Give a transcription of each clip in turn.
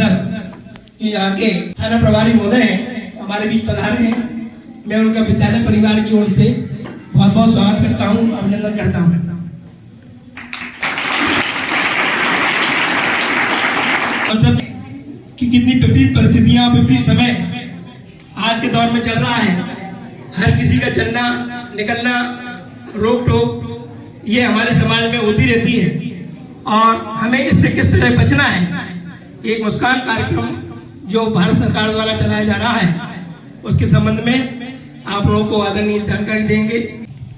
अफसर जो यहाँ के थाना प्रभारी महोदय हैं हमारे बीच पधारे हैं, मैं उनका विद्यालय परिवार की ओर से बहुत बहुत स्वागत करता हूँ, अभिनंदन करता हूँ। कि कितनी विपरीत परिस्थितियां, विपरीत समय आज के दौर में चल रहा है। हर किसी का चलना निकलना, रोक टोक ये हमारे समाज में होती रहती है और हमें इससे किस तरह बचना है। एक मुस्कान कार्यक्रम जो भारत सरकार द्वारा चलाया जा रहा है उसके संबंध में आप लोगों को आदरणीय जानकारी देंगे।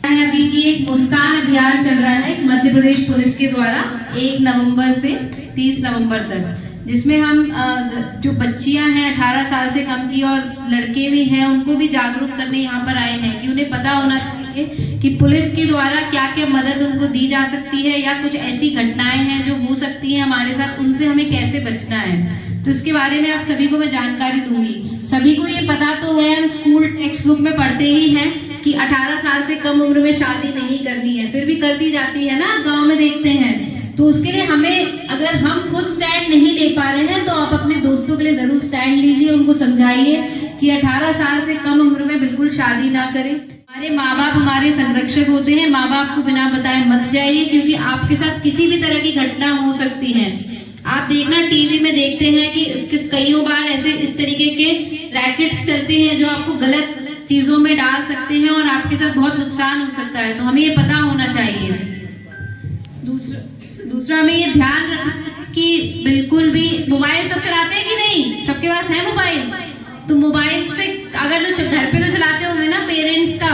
अभी की एक मुस्कान अभियान चल रहा है मध्य प्रदेश पुलिस के द्वारा 1 नवंबर से 30 नवंबर तक, जिसमें हम जो बच्चियां हैं 18 साल से कम की और लड़के भी हैं उनको भी जागरूक करने यहाँ पर आए हैं कि उन्हें पता होना चाहिए कि पुलिस के द्वारा क्या क्या मदद उनको दी जा सकती है या कुछ ऐसी घटनाएं हैं जो हो सकती हैं हमारे साथ, उनसे हमें कैसे बचना है। तो इसके बारे में आप सभी को मैं जानकारी दूंगी। सभी को ये पता तो है, हम स्कूल टेक्स्ट बुक में पढ़ते ही हैं कि 18 साल से कम उम्र में शादी नहीं करनी है, फिर भी कर दी जाती है ना, गांव में देखते हैं। तो उसके लिए हमें, अगर हम खुद स्टैंड नहीं ले पा रहे हैं तो आप अपने दोस्तों के लिए जरूर स्टैंड लीजिए, उनको समझाइए कि 18 साल से कम उम्र में बिल्कुल शादी ना करें। हमारे माँ बाप हमारे संरक्षक होते हैं, माँ बाप को बिना बताए मत जाइए क्योंकि आपके साथ किसी भी तरह की घटना हो सकती है। आप देखना टीवी में देखते हैं कि उसके कई बार ऐसे इस तरीके के रैकेट्स चलते हैं जो आपको गलत चीजों में डाल सकते हैं और आपके साथ बहुत नुकसान हो सकता है, तो हमें ये पता होना चाहिए। दूसरा हमें ये ध्यान रखना कि बिल्कुल भी, मोबाइल सब चलाते हैं कि नहीं, सबके पास है मोबाइल, तो मोबाइल से अगर जो घर पे तो चलाते होंगे ना पेरेंट्स का,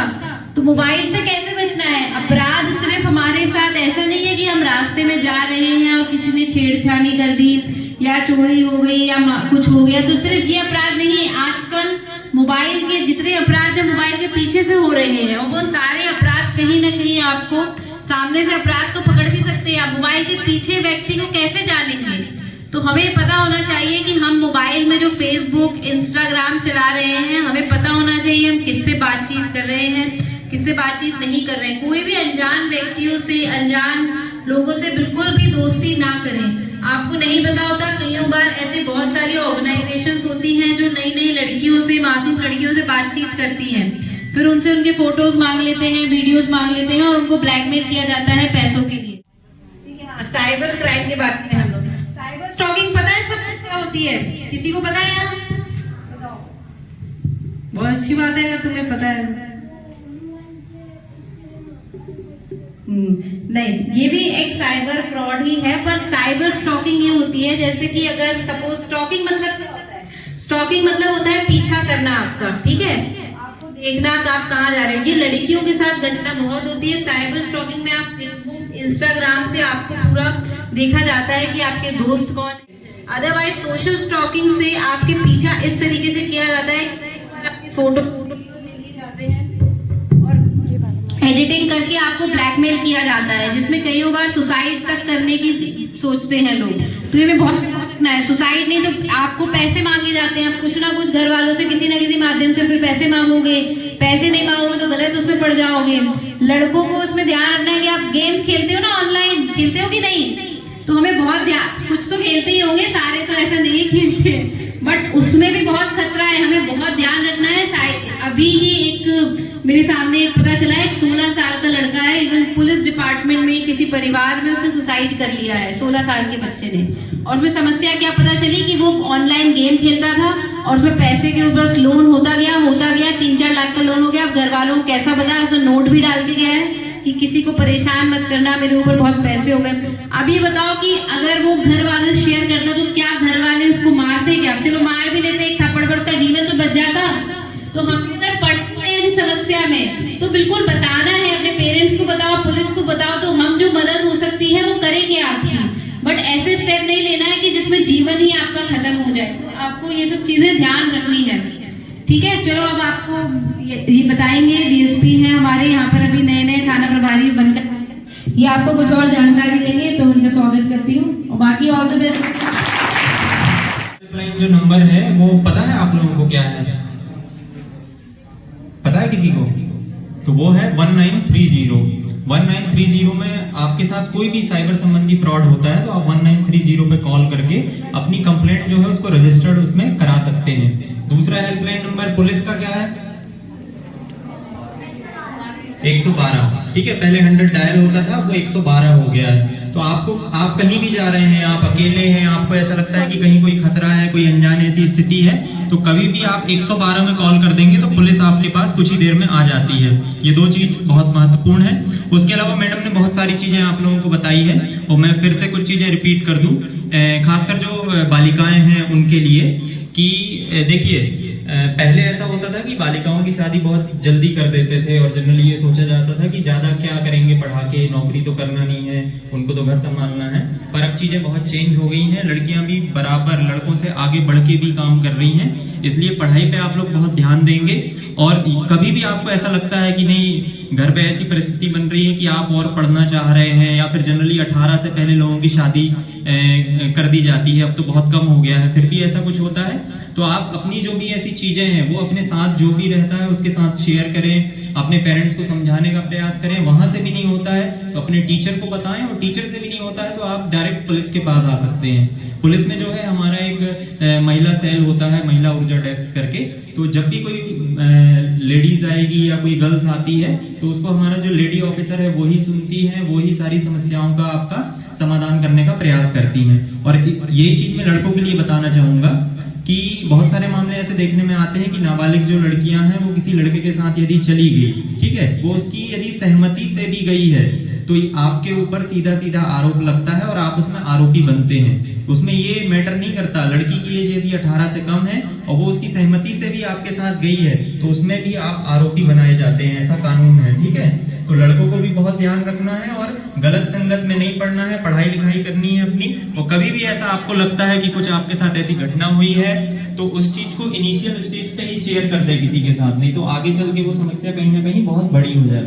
तो मोबाइल से कैसे बचना है। अपराध सिर्फ हमारे साथ ऐसा नहीं है कि हम रास्ते में जा रहे हैं और किसी ने छेड़छाड़ी कर दी या चोरी हो गई या कुछ हो गया, तो सिर्फ ये अपराध नहीं है। आजकल मोबाइल के जितने अपराध है मोबाइल के पीछे से हो रहे हैं और वो सारे अपराध कहीं ना कहीं आपको सामने से अपराध तो पकड़ भी सकते हैं, आप मोबाइल के पीछे व्यक्ति को कैसे जानेंगे। तो हमें पता होना चाहिए कि हम मोबाइल में जो फेसबुक इंस्टाग्राम चला रहे हैं, हमें पता होना चाहिए हम किससे बातचीत कर रहे हैं, किससे बातचीत नहीं कर रहे हैं। कोई भी अनजान व्यक्तियों से, अनजान लोगों से बिल्कुल भी दोस्ती ना करें। आपको नहीं पता होता, कई बार ऐसे बहुत सारी ऑर्गेनाइजेशंस होती हैं जो नई नई लड़कियों से, मासूम लड़कियों से बातचीत करती हैं, फिर उनसे उनके फोटोज मांग लेते हैं, वीडियोस मांग लेते हैं और उनको ब्लैकमेल किया जाता है पैसों के लिए। ठीक है, साइबर क्राइम की बात करें हम लोग, साइबर स्टॉकिंग पता है सब क्या होती है, किसी को पता है यहाँ? बहुत अच्छी बात है अगर तुम्हें पता है। नहीं, ये भी एक साइबर फ्रॉड ही है, पर साइबर स्टॉकिंग ये होती है जैसे कि अगर सपोज स्टॉकिंग मतलब क्या होता है, स्टॉकिंग मतलब होता है पीछा करना आपका, ठीक है, आपको देखना कि आप कहाँ जा रहे हैं। ये लड़कियों के साथ घटना बहुत होती है। साइबर स्टॉकिंग में आप फेसबुक इंस्टाग्राम से आपको पूरा देखा जाता है कि आपके दोस्त कौन है। अदरवाइज सोशल स्टॉकिंग से आपके पीछा इस तरीके से किया जाता है कि आपकी फोटो ले लिए जाते हैं, एडिटिंग करके आपको ब्लैकमेल किया जाता है, जिसमें कई बार सुसाइड तक करने की सोचते हैं लोग। तो ये बहुत रखना है, सुसाइड नहीं तो आपको पैसे मांगे जाते हैं, कुछ ना कुछ घर वालों से किसी ना किसी माध्यम से फिर पैसे मांगोगे, पैसे नहीं मांगोगे तो गलत उसमें पड़ जाओगे। लड़कों को उसमें ध्यान रखना है कि आप गेम्स खेलते हो ना, ऑनलाइन खेलते हो कि नहीं, तो हमें बहुत ध्यान, कुछ तो खेलते ही होंगे, सारे तो ऐसा नहीं खेलते, बट उसमें भी बहुत खतरा है, हमें बहुत ध्यान रखना है। अभी ही एक मेरे सामने एक पता चला है, 16 साल का लड़का है, इवन पुलिस डिपार्टमेंट में किसी परिवार में उसने सुसाइड कर लिया है, 16 साल के बच्चे ने। और उसमें समस्या क्या पता चली कि वो ऑनलाइन गेम खेलता था और उसमें पैसे के ऊपर लोन होता गया 3-4 लाख का लोन हो गया। अब घर वालों को कैसा बताया, उसने नोट भी डाल के गया है कि किसी को परेशान मत करना, मेरे ऊपर बहुत पैसे हो गए। अब ये बताओ कि अगर वो घर वाले शेयर करता तो क्या घर वाले उसको मारते क्या? चलो मार भी लेते, एक थप्पड़ पर उसका जीवन तो बच जाता। तो हम अगर पढ़ते हैं इस समस्या में तो बिल्कुल बताना है, अपने पेरेंट्स को बताओ, पुलिस को बताओ, तो हम जो मदद हो सकती है वो करेंगे आपकी। बट ऐसे स्टेप नहीं लेना है कि जिसमें जीवन ही आपका खत्म हो जाए। तो आपको ये सब चीजें ध्यान रखनी है, ठीक है। चलो अब आपको ये बताएंगे, डीएसपी हैं हमारे यहाँ पर, अभी नए नए थाना प्रभारी बनकर, ये आपको कुछ और जानकारी देंगे, तो उनका स्वागत करती हूँ और बाकी ऑल द बेस्ट। जो नंबर है वो पता है आप लोगों को क्या है? पता है किसी को? तो वो है 1930। 1930 में आपके साथ कोई भी साइबर संबंधी फ्रॉड होता है तो आप 1930 पे कॉल करके अपनी कंप्लेंट जो है उसको रजिस्टर्ड उसमें करा सकते हैं। दूसरा हेल्पलाइन नंबर पुलिस का क्या है? 112। ठीक है, पहले 100 डायल होता था, वो 112 हो गया है। तो आप कहीं भी जा रहे हैं, आप अकेले हैं, आपको ऐसा लगता है कि कहीं कोई खतरा है, कोई अनजान ऐसी स्थिति है, तो कभी भी आप 112 में कॉल कर देंगे तो पुलिस आपके पास कुछ ही देर में आ जाती है। ये दो चीज बहुत महत्वपूर्ण है। उसके अलावा मैडम ने बहुत सारी चीजें आप लोगों को बताई है और मैं फिर से कुछ चीजें रिपीट कर दूं, खासकर जो बालिकाएं हैं उनके लिए, कि देखिए पहले ऐसा होता था कि बालिकाओं की शादी बहुत जल्दी कर देते थे और जनरली ये सोचा जाता था कि ज्यादा क्या करेंगे पढ़ा के, नौकरी तो करना नहीं है, उनको तो घर संभालना है। पर अब चीजें बहुत चेंज हो गई हैं, लड़कियां भी बराबर लड़कों से आगे बढ़ के भी काम कर रही हैं, इसलिए पढ़ाई पे आप लोग बहुत ध्यान देंगे। और कभी भी आपको ऐसा लगता है कि नहीं घर पे ऐसी परिस्थिति बन रही है कि आप और पढ़ना चाह रहे हैं, या फिर जनरली 18 से पहले लोगों की शादी कर दी जाती है, अब तो बहुत कम हो गया है, फिर भी ऐसा कुछ होता है, तो आप अपनी जो भी ऐसी चीजें हैं वो अपने साथ जो भी रहता है उसके साथ शेयर करें, अपने पेरेंट्स को समझाने का प्रयास करें। वहां से भी नहीं होता है तो अपने टीचर को बताएं, और टीचर से भी नहीं होता है तो आप डायरेक्ट पुलिस के पास आ सकते हैं। पुलिस में जो है हमारा एक महिला सेल होता है, महिला ऊर्जा डेस्क करके, तो जब भी कोई लेडीज आएगी या कोई गर्ल्स आती है तो उसको हमारा जो लेडी ऑफिसर है वो ही सुनती है, वो ही सारी समस्याओं का आपका समाधान करने का प्रयास करती हैं। और यही चीज मैं लड़कों के लिए बताना चाहूंगा कि बहुत सारे मामले ऐसे देखने में आते हैं कि नाबालिग जो लड़कियां हैं वो किसी लड़के के साथ यदि चली गई, ठीक है, वो उसकी यदि सहमति से भी गई है तो आपके ऊपर सीधा सीधा आरोप लगता है और आप उसमें आरोपी बनते हैं। उसमें ये मैटर नहीं करता, लड़की की एज यदि 18 से कम है और वो उसकी सहमति से भी आपके साथ गई है तो उसमें भी आप आरोपी बनाए जाते हैं, ऐसा कानून है। ठीक है, तो लड़कों को भी बहुत ध्यान रखना है और गलत संगत में नहीं पड़ना है, पढ़ाई लिखाई करनी है अपनी। और कभी भी ऐसा आपको लगता है कि कुछ आपके साथ ऐसी घटना हुई है तो उस चीज को इनिशियल स्टेज पे ही शेयर कर दे किसी के साथ, नहीं तो आगे चल के वो समस्या कहीं ना कहीं बहुत बड़ी हो जाती है।